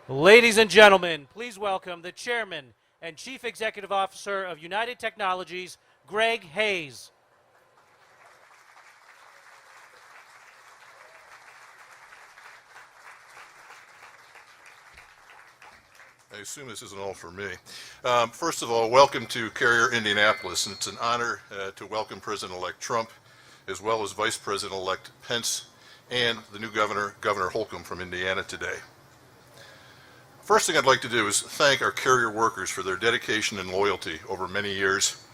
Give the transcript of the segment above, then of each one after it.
Ladies and gentlemen, please welcome the Chairman and Chief Executive Officer of United Technologies, Greg Hayes. I assume this isn't all for me. First of all, welcome to Carrier, Indianapolis, and it's an honor to welcome President-elect Trump, as well as Vice President-elect Pence, and the new governor, Governor Holcomb from Indiana today. First thing I'd like to do is thank our Carrier workers for their dedication and loyalty over many years,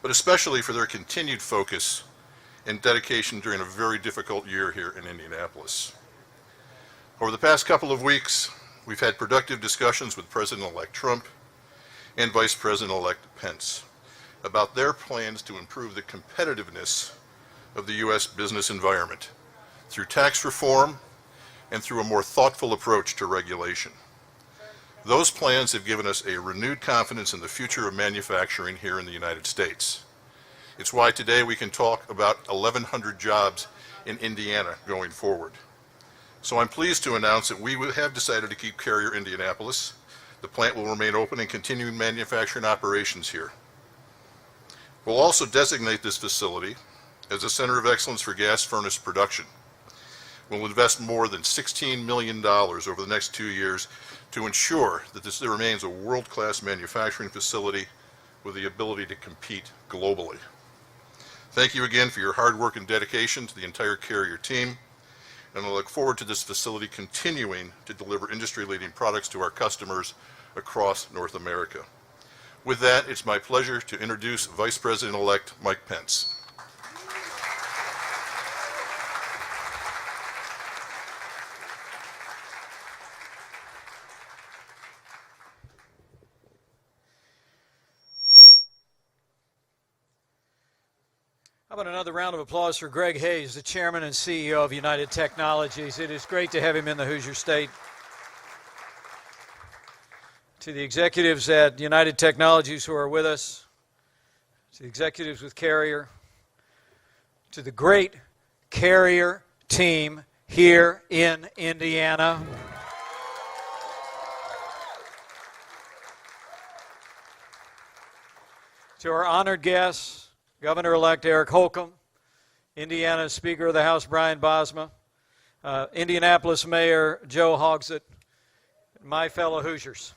but especially for their continued focus and dedication during a very difficult year here in Indianapolis. Over the past couple of weeks, we've had productive discussions with President-elect Trump and Vice President-elect Pence about their plans to improve the competitiveness of the U.S. business environment through tax reform and through a more thoughtful approach to regulation. Those plans have given us a renewed confidence in the future of manufacturing here in the United States. It's why today we can talk about 1,100 jobs in Indiana going forward. So I'm pleased to announce that we have decided to keep Carrier Indianapolis. The plant will remain open and continue manufacturing operations here. We'll also designate this facility as a center of excellence for gas furnace production. We'll invest more than $16 million over the next 2 years to ensure that this remains a world-class manufacturing facility with the ability to compete globally. Thank you again for your hard work and dedication to the entire Carrier team, and I look forward to this facility continuing to deliver industry-leading products to our customers across North America. With that, it's my pleasure to introduce Vice President-elect Mike Pence. How about another round of applause for Greg Hayes, the Chairman and CEO of United Technologies. It is great to have him in the Hoosier State. To the executives at United Technologies who are with us, to the executives with Carrier, to the great Carrier team here in Indiana. To our honored guests, Governor-elect Eric Holcomb, Indiana Speaker of the House Brian Bosma, Indianapolis Mayor Joe Hogsett, my fellow Hoosiers.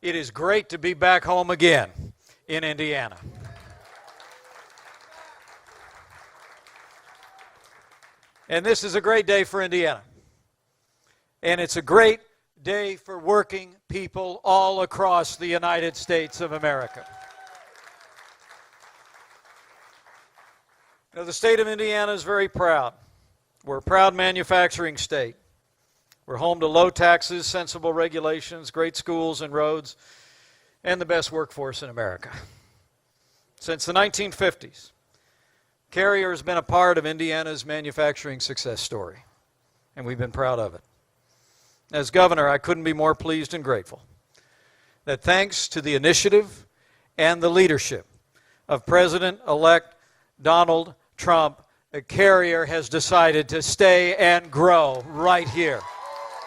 It is great to be back home again in Indiana. And this is a great day for Indiana. And it's a great day for working people all across the United States of America. Now, the state of Indiana is very proud. We're a proud manufacturing state. We're home to low taxes, sensible regulations, great schools and roads, and the best workforce in America. Since the 1950s, Carrier has been a part of Indiana's manufacturing success story, and we've been proud of it. As governor, I couldn't be more pleased and grateful that thanks to the initiative and the leadership of President-elect Donald Trump, Carrier has decided to stay and grow right here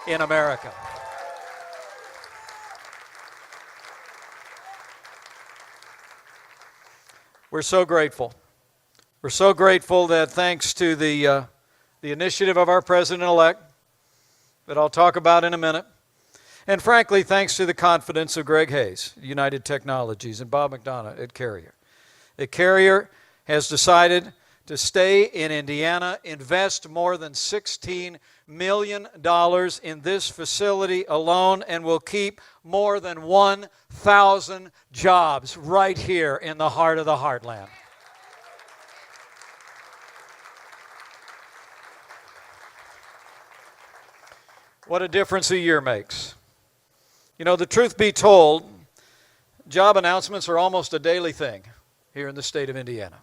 in America. We're so grateful. We're so grateful that thanks to the initiative of our President-elect, that I'll talk about in a minute, and frankly, thanks to the confidence of Greg Hayes, United Technologies, and Bob McDonough at Carrier. At Carrier has decided to stay in Indiana, invest more than $16 million in this facility alone, and will keep more than 1,000 jobs right here in the heart of the heartland. What a difference a year makes. You know, the truth be told, job announcements are almost a daily thing here in the state of Indiana.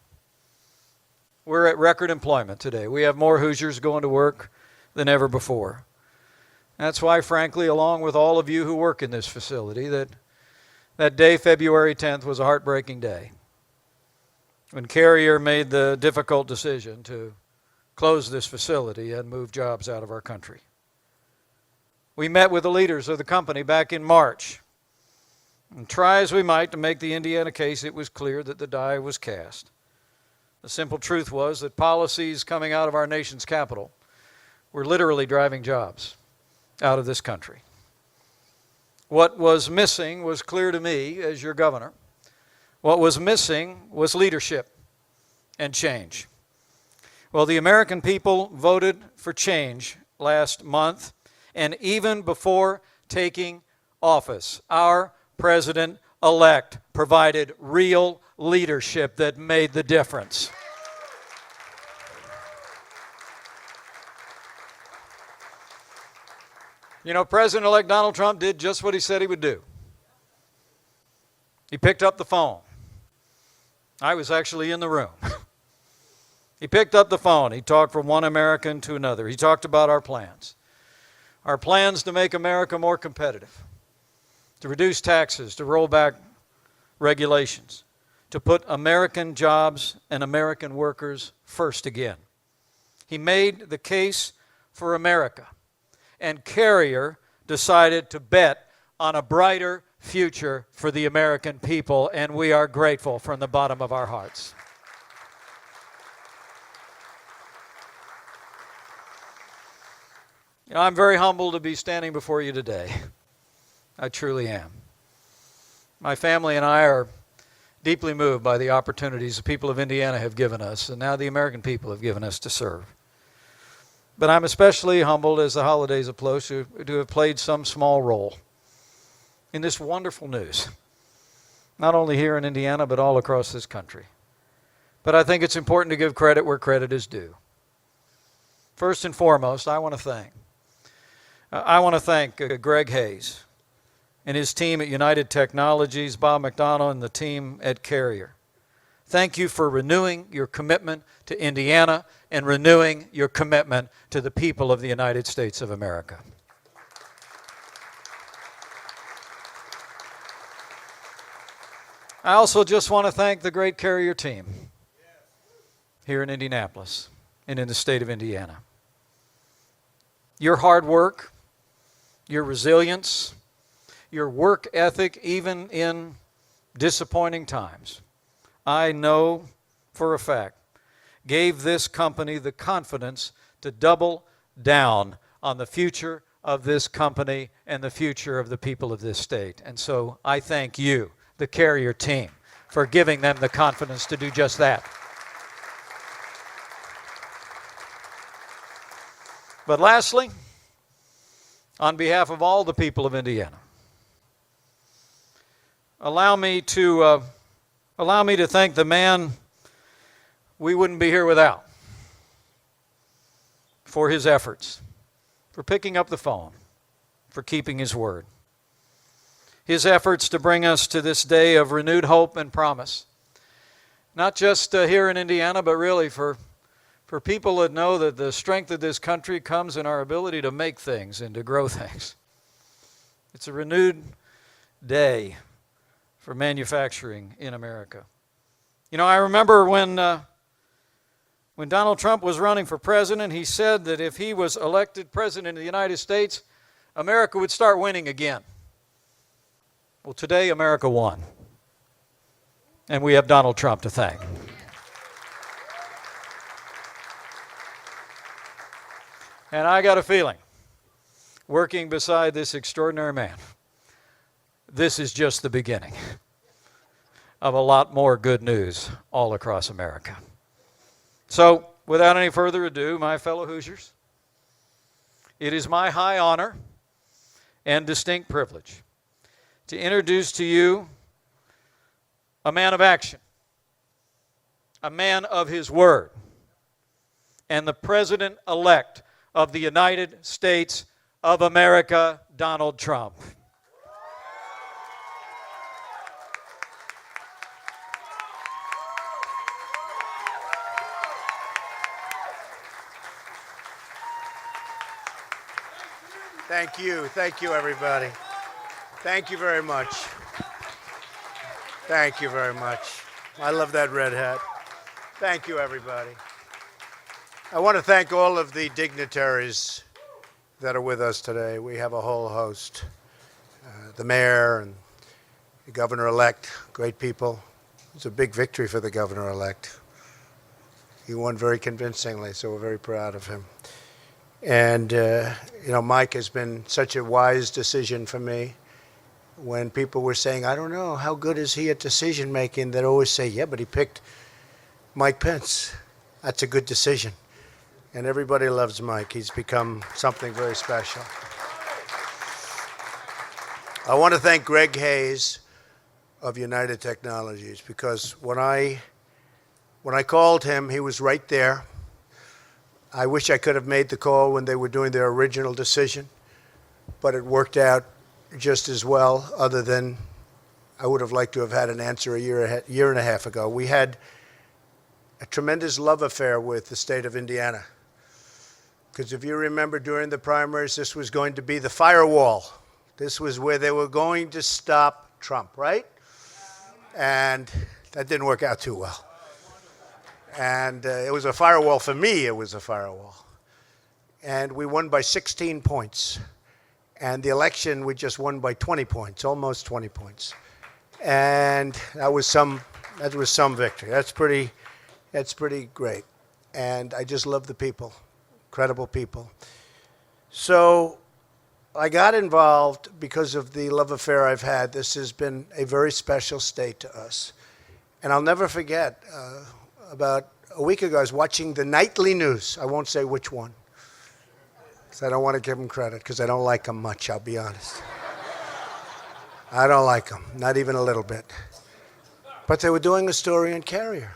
We're at record employment today. We have more Hoosiers going to work than ever before. That's why, frankly, along with all of you who work in this facility, that day, February 10th, was a heartbreaking day when Carrier made the difficult decision to close this facility and move jobs out of our country. We met with the leaders of the company back in March. And try as we might to make the Indiana case, it was clear that the die was cast. The simple truth was that policies coming out of our nation's capital were literally driving jobs out of this country. What was missing was clear to me as your governor. What was missing was leadership and change. Well, the American people voted for change last month, and even before taking office, our president-elect provided real leadership that made the difference. You know, President-elect Donald Trump did just what he said he would do. He picked up the phone. I was actually in the room. He picked up the phone. He talked from one American to another. He talked about our plans. Our plans to make America more competitive, to reduce taxes, to roll back regulations, to put American jobs and American workers first again. He made the case for America, and Carrier decided to bet on a brighter future for the American people, and we are grateful from the bottom of our hearts. You know, I'm very humbled to be standing before you today. I truly am. My family and I are deeply moved by the opportunities the people of Indiana have given us, and now the American people have given us to serve. But I'm especially humbled as the holidays approach to have played some small role in this wonderful news, not only here in Indiana, but all across this country. But I think it's important to give credit where credit is due. First and foremost, I want to thank Greg Hayes and his team at United Technologies, Bob McDonald and the team at Carrier. Thank you for renewing your commitment to Indiana and renewing your commitment to the people of the United States of America. I also just want to thank the great Carrier team here in Indianapolis and in the state of Indiana. Your hard work, your resilience, your work ethic, even in disappointing times, I know for a fact, gave this company the confidence to double down on the future of this company and the future of the people of this state. And so I thank you, the Carrier team, for giving them the confidence to do just that. But lastly, on behalf of all the people of Indiana, allow me to thank the man we wouldn't be here without for his efforts, for picking up the phone, for keeping his word. His efforts to bring us to this day of renewed hope and promise, not just here in Indiana, but really for people that know that the strength of this country comes in our ability to make things and to grow things. It's a renewed day for manufacturing in America. You know, I remember when Donald Trump was running for president, he said that if he was elected president of the United States, America would start winning again. Well, today America won, and we have Donald Trump to thank. And I got a feeling, working beside this extraordinary man, this is just the beginning of a lot more good news all across America. So, without any further ado, my fellow Hoosiers, it is my high honor and distinct privilege to introduce to you a man of action, a man of his word, and the President-elect of the United States of America, Donald Trump. Thank you, everybody. Thank you very much. Thank you very much. I love that red hat. Thank you, everybody. I want to thank all of the dignitaries that are with us today. We have a whole host. The mayor and the governor-elect, great people. It's a big victory for the governor-elect. He won very convincingly, so we're very proud of him. And, Mike has been such a wise decision for me. When people were saying, I don't know, how good is he at decision-making, they'd always say, yeah, but he picked Mike Pence. That's a good decision. And everybody loves Mike. He's become something very special. I want to thank Greg Hayes of United Technologies, because when I called him, he was right there. I wish I could have made the call when they were doing their original decision, but it worked out just as well, other than I would have liked to have had an answer a year and a half ago. We had a tremendous love affair with the state of Indiana, because if you remember during the primaries, this was going to be the firewall. This was where they were going to stop Trump, right? And that didn't work out too well. And it was a firewall for me. It was a firewall. And we won by 16 points. And the election, we just won by 20 points, almost 20 points. And that was some victory. That's pretty great. And I just love the people, incredible people. So I got involved because of the love affair I've had. This has been a very special state to us. And I'll never forget, about a week ago, I was watching the nightly news. I won't say which one, because I don't want to give them credit, because I don't like them much, I'll be honest. I don't like them, not even a little bit. But they were doing a story on Carrier.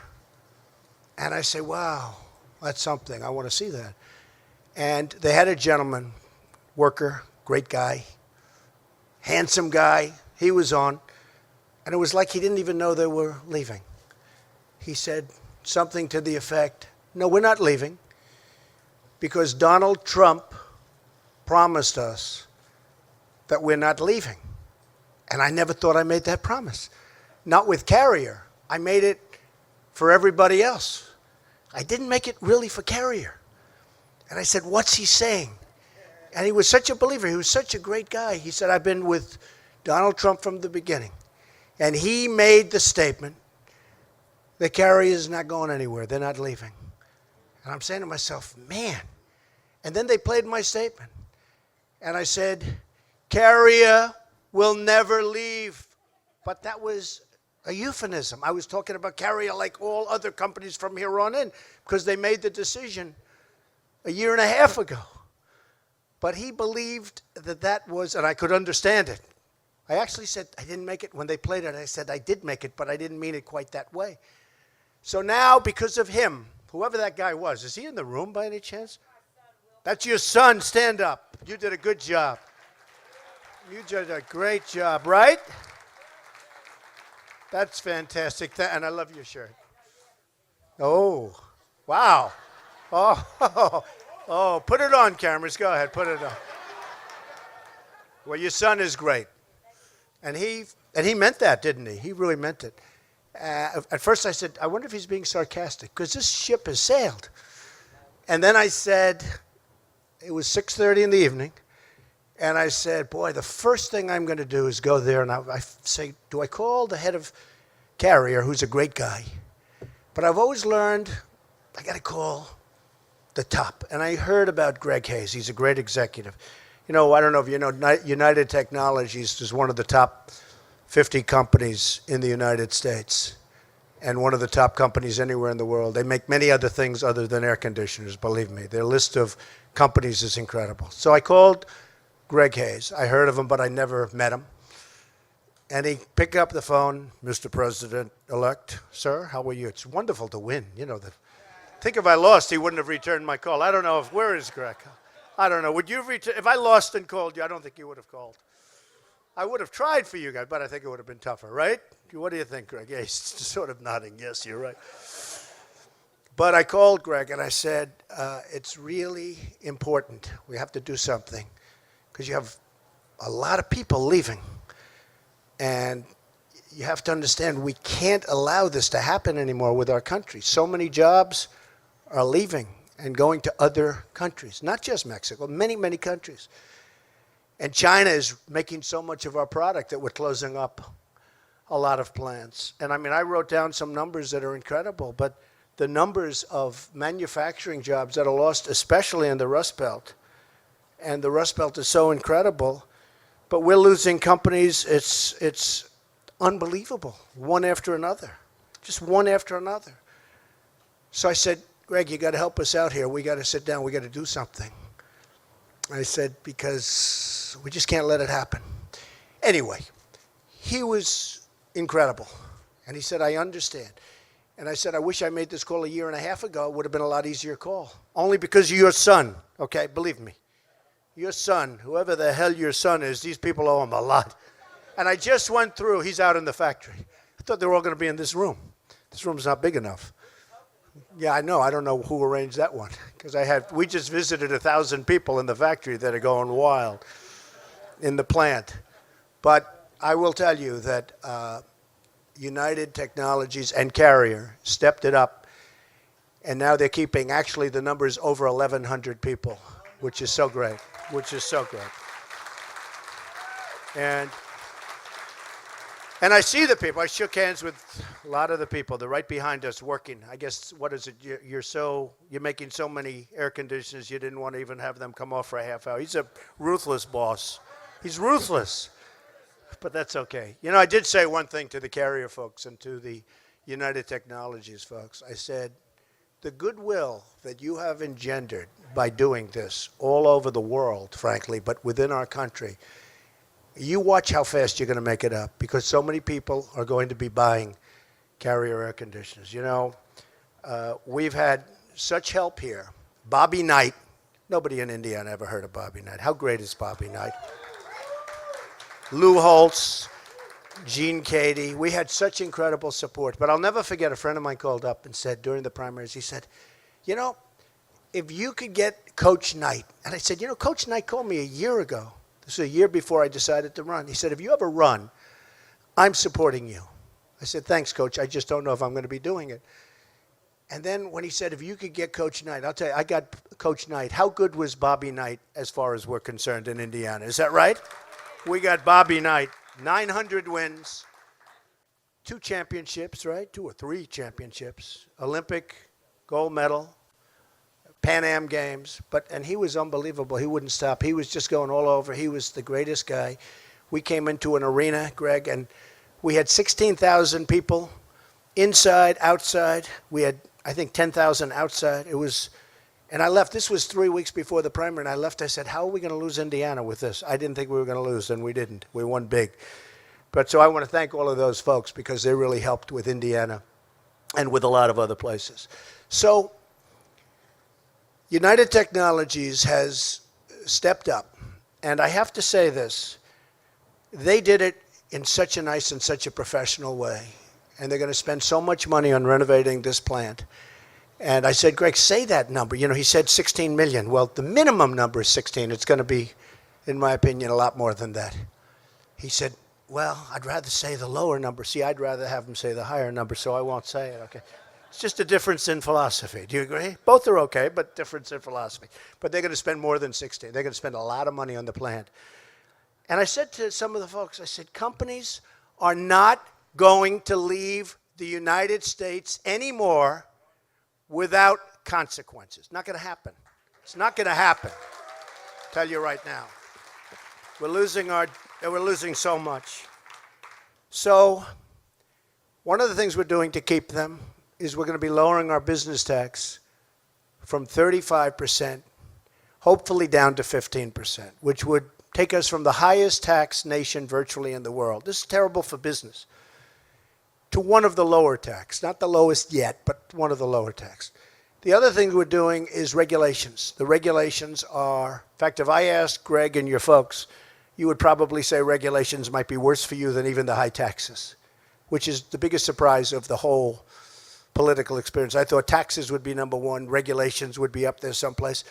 And I say, wow, that's something. I want to see that. And they had a gentleman, worker, great guy, handsome guy. He was on. And it was like he didn't even know they were leaving. He said something to the effect, no, we're not leaving, because Donald Trump promised us that we're not leaving. And I never thought I made that promise. Not with Carrier. I made it for everybody else. I didn't make it really for Carrier. And I said, what's he saying? And he was such a believer. He was such a great guy. He said, I've been with Donald Trump from the beginning. And he made the statement, the Carrier is not going anywhere. They're not leaving. And I'm saying to myself, man. And then they played my statement. And I said, Carrier will never leave. But that was a euphemism. I was talking about Carrier like all other companies from here on in, because they made the decision a year and a half ago. But he believed that was, and I could understand it. I actually said I didn't make it. When they played it, I said I did make it, but I didn't mean it quite that way. So now, because of him, whoever that guy was, is he in the room by any chance? That's your son. Stand up. You did a good job. You did a great job, right? That's fantastic. And I love your shirt. Oh, wow. Oh, put it on, cameras. Go ahead, put it on. Well, your son is great. And he meant that, didn't he? He really meant it. At first I said, I wonder if he's being sarcastic, because this ship has sailed. And then I said, it was 6:30 in the evening, and I said, boy, the first thing I'm going to do is go there, and I say, do I call the head of Carrier, who's a great guy? But I've always learned I got to call the top. And I heard about Greg Hayes. He's a great executive. You know, I don't know if you know, United Technologies is one of the top 50 companies in the United States, and one of the top companies anywhere in the world. They make many other things other than air conditioners, believe me. Their list of companies is incredible. So I called Greg Hayes. I heard of him, but I never met him. And he picked up the phone, Mr. President-elect, sir, how are you? It's wonderful to win. You know, think if I lost, he wouldn't have returned my call. I don't know where is Greg? I don't know. Would you return? If I lost and called you, I don't think you would have called. I would have tried for you guys, but I think it would have been tougher, right? What do you think, Greg? Yeah, he's sort of nodding. Yes, you're right. But I called Greg and I said, it's really important. We have to do something, because you have a lot of people leaving. And you have to understand, we can't allow this to happen anymore with our country. So many jobs are leaving. and going to other countries, not just Mexico, many, many countries. And China is making so much of our product that we're closing up a lot of plants. And I mean, I wrote down some numbers that are incredible, but the numbers of manufacturing jobs that are lost, especially in the Rust Belt, and the Rust Belt is so incredible, but we're losing companies. It's unbelievable, one after another, just one after another. So I said, Greg, you got to help us out here. We got to sit down. We got to do something. I said, because we just can't let it happen. Anyway, he was incredible. And he said, I understand. And I said, I wish I made this call a year and a half ago. It would have been a lot easier call. Only because of your son, okay? Believe me. Your son, whoever the hell your son is, these people owe him a lot. And I just went through. He's out in the factory. I thought they were all going to be in this room. This room's not big enough. Yeah, I know. I don't know who arranged that one. Because we just visited 1,000 people in the factory that are going wild in the plant. But I will tell you that United Technologies and Carrier stepped it up. And now they're keeping, actually, the numbers over 1,100 people, which is so great, which is so great. And I see the people. I shook hands with a lot of the people. They're right behind us working. I guess, what is it? You're making so many air conditioners, you didn't want to even have them come off for a half hour. He's a ruthless boss. He's ruthless. But that's okay. You know, I did say one thing to the Carrier folks and to the United Technologies folks. I said, the goodwill that you have engendered by doing this all over the world, frankly, but within our country, you watch how fast you're going to make it up, because so many people are going to be buying Carrier air conditioners. You know, we've had such help here. Bobby Knight. Nobody in Indiana ever heard of Bobby Knight. How great is Bobby Knight? Lou Holtz, Gene Cady. We had such incredible support. But I'll never forget, a friend of mine called up and said during the primaries, he said, you know, if you could get Coach Knight. And I said, you know, Coach Knight called me a year ago. This was a year before I decided to run. He said, if you ever run, I'm supporting you. I said, thanks, Coach. I just don't know if I'm going to be doing it. And then when he said, if you could get Coach Knight, I'll tell you, I got Coach Knight. How good was Bobby Knight as far as we're concerned in Indiana? Is that right? We got Bobby Knight, 900 wins, 2 championships, right? 2 or 3 championships, Olympic gold medal, Pan Am Games, and he was unbelievable. He wouldn't stop. He was just going all over. He was the greatest guy. We came into an arena, Greg, and we had 16,000 people inside, outside. We had, I think, 10,000 outside. And I left. This was 3 weeks before the primary, and I left. I said, how are we going to lose Indiana with this? I didn't think we were going to lose, and we didn't. We won big. But so I want to thank all of those folks, because they really helped with Indiana and with a lot of other places. So United Technologies has stepped up, and I have to say this, they did it in such a nice and such a professional way, and they're going to spend so much money on renovating this plant. And I said, Greg, say that number. You know, he said 16 million. Well, the minimum number is 16. It's going to be, in my opinion, a lot more than that. He said, well, I'd rather say the lower number. See, I'd rather have him say the higher number, so I won't say it, okay? It's just a difference in philosophy. Do you agree? Both are okay, but difference in philosophy. But they're going to spend more than 16. They're going to spend a lot of money on the plant. And I said to some of the folks, I said, companies are not going to leave the United States anymore without consequences. Not going to happen. It's not going to happen. I'll tell you right now. We're losing so much. So one of the things we're doing to keep them is we're going to be lowering our business tax from 35%, hopefully down to 15%, which would take us from the highest tax nation virtually in the world. This is terrible for business. To one of the lower tax, not the lowest yet, but one of the lower tax. The other thing we're doing is regulations. The regulations are, in fact, if I asked Greg and your folks, you would probably say regulations might be worse for you than even the high taxes, which is the biggest surprise of the whole political experience. I thought taxes would be number one, regulations would be up there someplace.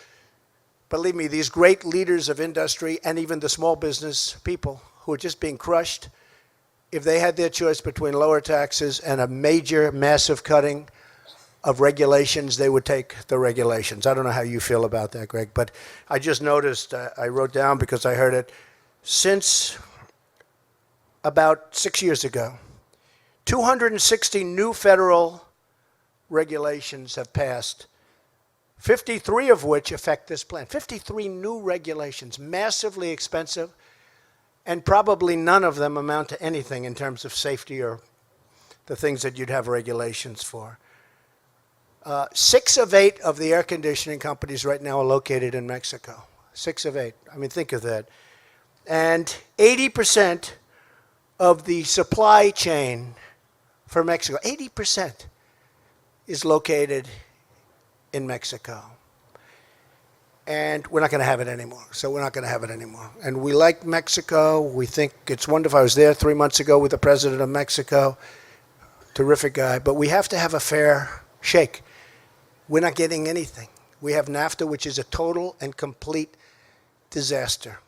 Believe me, these great leaders of industry and even the small business people who are just being crushed, if they had their choice between lower taxes and a major, massive cutting of regulations, they would take the regulations. I don't know how you feel about that, Greg, but I just noticed, I wrote down because I heard it, since about 6 years ago, 260 new federal regulations have passed, 53 of which affect this plant. 53 new regulations, massively expensive, and probably none of them amount to anything in terms of safety or the things that you'd have regulations for. 6 of 8 of the air conditioning companies right now are located in Mexico. 6 of 8. I mean, think of that. And 80% of the supply chain for Mexico, 80% is located in Mexico. And we're not going to have it anymore. So we're not going to have it anymore. And we like Mexico. We think it's wonderful. I was there 3 months ago with the president of Mexico. Terrific guy. But we have to have a fair shake. We're not getting anything. We have NAFTA, which is a total and complete disaster.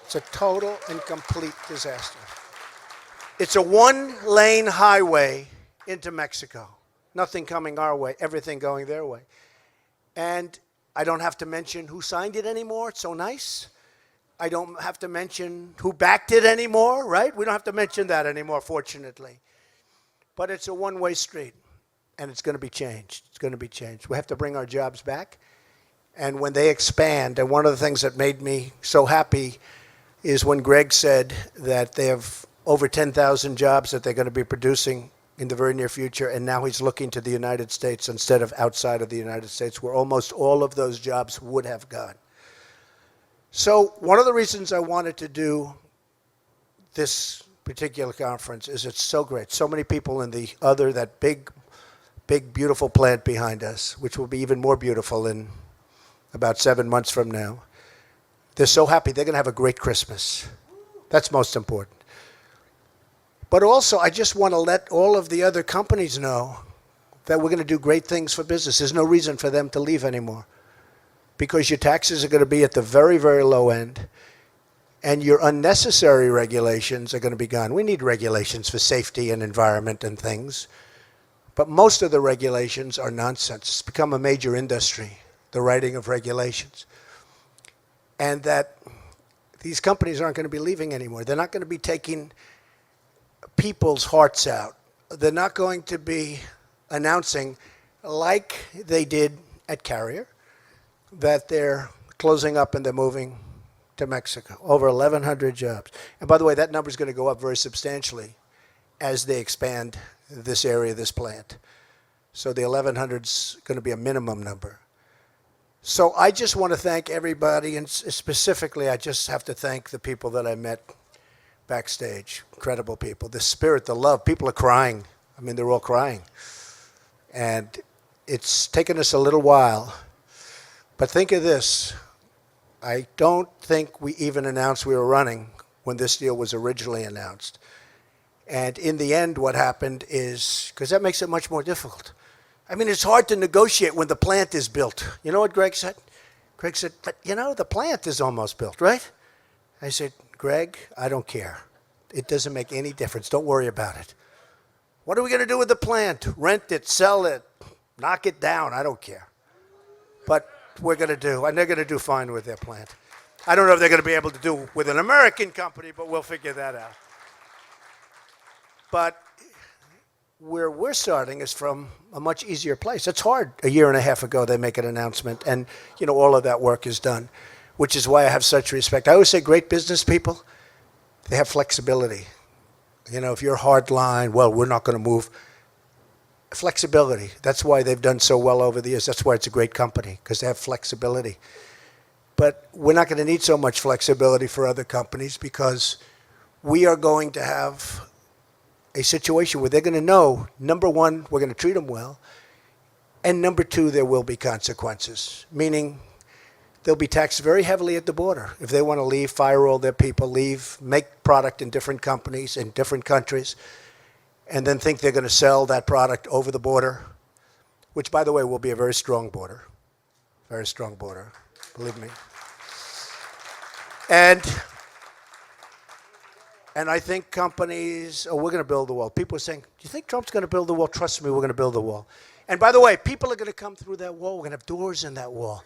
It's a total and complete disaster. It's a 1-lane highway into Mexico. Nothing coming our way, everything going their way. And I don't have to mention who signed it anymore. It's so nice. I don't have to mention who backed it anymore, right? We don't have to mention that anymore, fortunately. But it's a one-way street, and it's going to be changed. It's going to be changed. We have to bring our jobs back. And when they expand, and one of the things that made me so happy is when Greg said that they have over 10,000 jobs that they're going to be producing in the very near future, and now he's looking to the United States instead of outside of the United States, where almost all of those jobs would have gone. So one of the reasons I wanted to do this particular conference is it's so great. So many people in that big, beautiful plant behind us, which will be even more beautiful in about 7 months from now. They're so happy. They're going to have a great Christmas. That's most important. But also, I just want to let all of the other companies know that we're going to do great things for business. There's no reason for them to leave anymore because your taxes are going to be at the very, very low end, and your unnecessary regulations are going to be gone. We need regulations for safety and environment and things, but most of the regulations are nonsense. It's become a major industry, the writing of regulations, and that these companies aren't going to be leaving anymore. They're not going to be taking people's hearts out. They're not going to be announcing, like they did at Carrier, that they're closing up and they're moving to Mexico. Over 1,100 jobs. And by the way, that number is going to go up very substantially as they expand this area, this plant. So the 1,100 is going to be a minimum number. So I just want to thank everybody, and specifically I just have to thank the people that I met backstage. Incredible people. The spirit, the love. People are crying. I mean, they're all crying. And it's taken us a little while. But think of this. I don't think we even announced we were running when this deal was originally announced. And in the end, what happened is, because that makes it much more difficult. I mean, it's hard to negotiate when the plant is built. You know what Greg said? Greg said, but you know, the plant is almost built, right? I said, Greg, I don't care. It doesn't make any difference. Don't worry about it. What are we going to do with the plant? Rent it, sell it, knock it down. I don't care. But we're going to do, and they're going to do fine with their plant. I don't know if they're going to be able to do with an American company, but we'll figure that out. But where we're starting is from a much easier place. It's hard. A year and a half ago, they make an announcement, and you know all of that work is done, which is why I have such respect. I always say great business people, they have flexibility. You know, if you're hard line, well, we're not going to move. Flexibility. That's why they've done so well over the years. That's why it's a great company, because they have flexibility. But we're not going to need so much flexibility for other companies because we are going to have a situation where they're going to know, number one, we're going to treat them well, and number two, there will be consequences, meaning they'll be taxed very heavily at the border. If they want to leave, fire all their people, leave, make product in different companies, in different countries, and then think they're going to sell that product over the border, which, by the way, will be a very strong border. Very strong border, believe me. And I think companies, oh, we're going to build the wall. People are saying, do you think Trump's going to build the wall? Trust me, we're going to build the wall. And by the way, people are going to come through that wall. We're going to have doors in that wall,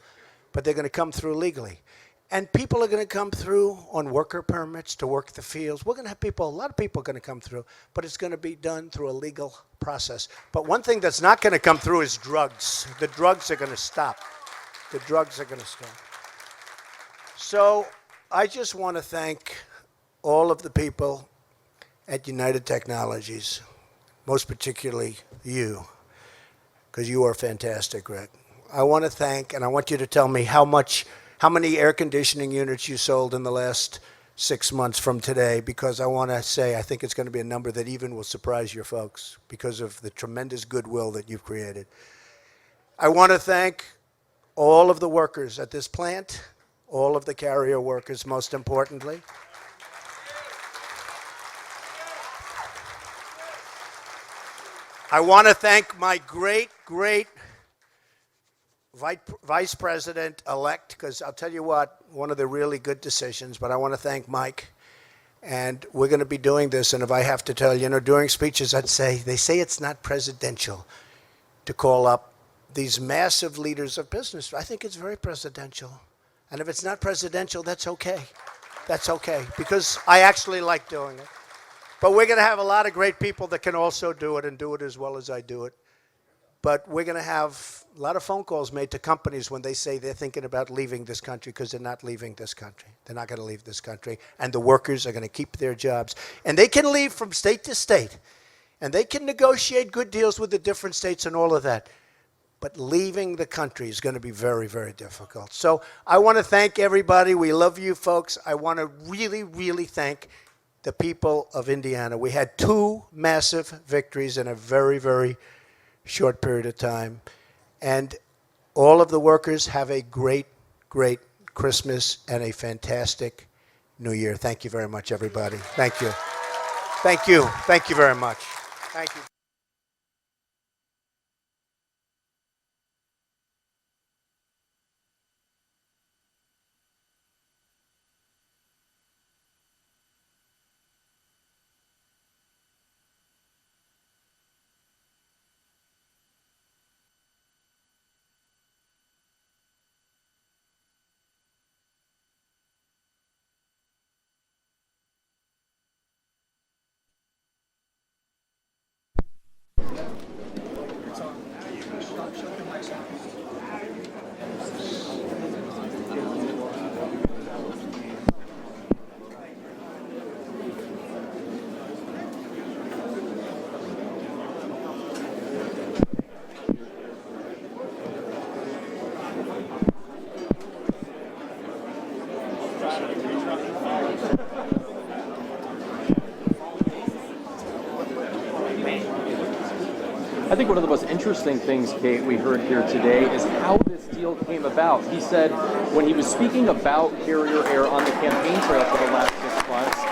but they're going to come through legally. And people are going to come through on worker permits to work the fields. We're going to have people, a lot of people are going to come through, but it's going to be done through a legal process. But one thing that's not going to come through is drugs. The drugs are going to stop. The drugs are going to stop. So I just want to thank all of the people at United Technologies, most particularly you, because you are fantastic, Greg. I want to thank, and I want you to tell me how many air conditioning units you sold in the last 6 months from today, because I want to say I think it's going to be a number that even will surprise your folks because of the tremendous goodwill that you've created. I want to thank all of the workers at this plant, all of the carrier workers, most importantly. I want to thank my great Vice President-elect, because I'll tell you what, one of the really good decisions, but I want to thank Mike. And we're going to be doing this, and if I have to tell you, during speeches I'd say, they say it's not presidential to call up these massive leaders of business. I think it's very presidential. And if it's not presidential, that's okay. That's okay, because I actually like doing it. But we're going to have a lot of great people that can also do it and do it as well as I do it. But we're going to have a lot of phone calls made to companies when they say they're thinking about leaving this country, because they're not leaving this country. They're not going to leave this country. And the workers are going to keep their jobs. And they can leave from state to state. And they can negotiate good deals with the different states and all of that. But leaving the country is going to be very, very difficult. So I want to thank everybody. We love you folks. I want to really, really thank the people of Indiana. We had 2 massive victories in a very, very short period of time. And all of the workers have a great, great Christmas and a fantastic New Year. Thank you very much, everybody. Thank you. Thank you. Thank you very much. Thank you. I think one of the most interesting things, Kate, we heard here today is how this deal came about. He said when he was speaking about Carrier Air on the campaign trail for the last 6 months,